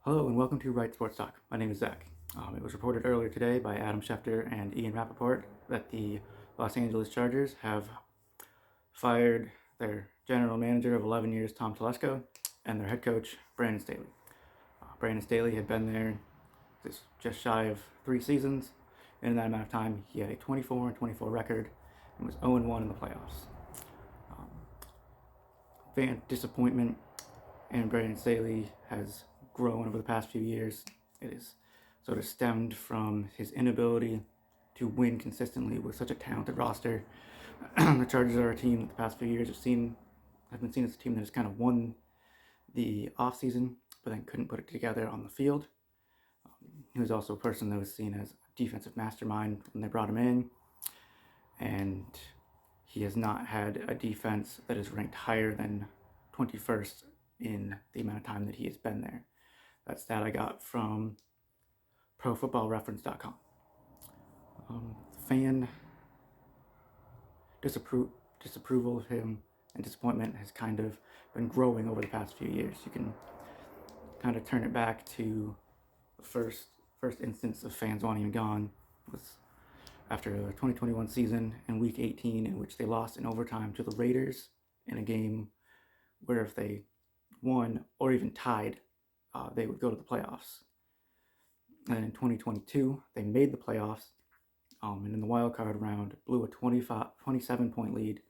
Hello and welcome to Right Sports Talk. My name is Zach. It was reported earlier today by Adam Schefter and Ian Rappaport that the Los Angeles Chargers have fired their general manager of 11 years, Tom Telesco, and their head coach, Brandon Staley. Brandon Staley had been there just shy of 3 seasons, and in that amount of time, he had a 24-24 record and was 0-1 in the playoffs. Fan disappointment and Brandon Staley has grown over the past few years. It has sort of stemmed from his inability to win consistently with such a talented roster. The Chargers are a team that the past few years have been seen as a team that has kind of won the offseason, but then couldn't put it together on the field. He was also a person that was seen as a defensive mastermind when they brought him in, and he has not had a defense that is ranked higher than 21st in the amount of time that he has been there. That stat I got from ProFootballReference.com. Fan disapproval of him and disappointment has kind of been growing over the past few years. You can kind of turn it back to the first instance of fans wanting him gone was after the 2021 season in Week 18, in which they lost in overtime to the Raiders in a game where if they won or even tied, they would go to the playoffs. And in 2022, they made the playoffs, and in the wild card round, blew a 27-point lead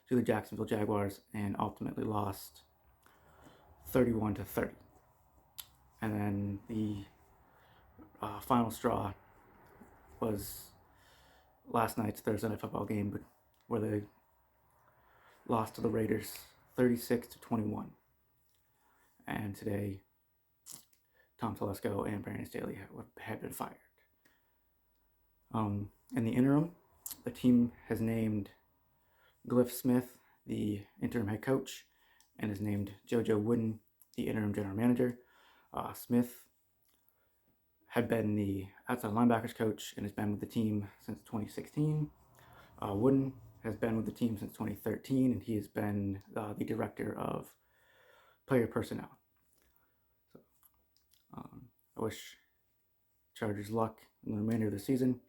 to the Jacksonville Jaguars and ultimately lost 31-30. And then the final straw was last night's Thursday Night Football game, where they lost to the Raiders 36-21. And today, Tom Telesco and Brandon Staley have been fired. In the interim, the team has named Cliff Smith the interim head coach and has named JoJo Wooden the interim general manager. Smith had been the outside linebackers coach and has been with the team since 2016. Wooden has been with the team since 2013, and he has been the director of player personnel. So, I wish Chargers luck in the remainder of the season.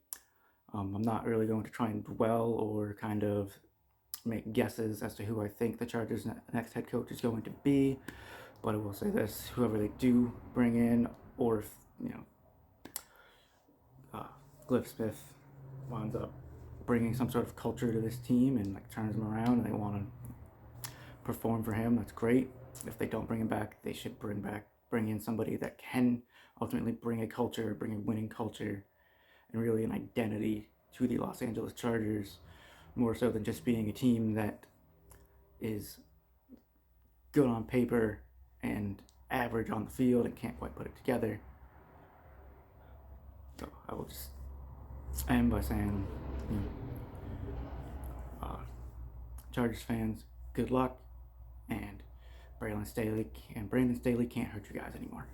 I'm not really going to try and dwell or kind of make guesses as to who I think the Chargers' next head coach is going to be, but I will say this: whoever they do bring in, or if Cliff Smith winds up bringing some sort of culture to this team and turns them around, and they want to perform for him, that's great. If they don't bring him back, they should bring in somebody that can ultimately bring a culture, bring a winning culture, and really an identity to the Los Angeles Chargers, more so than just being a team that is good on paper and average on the field and can't quite put it together. So I will just end by saying, Chargers fans, good luck, and Brandon Staley can't hurt you guys anymore.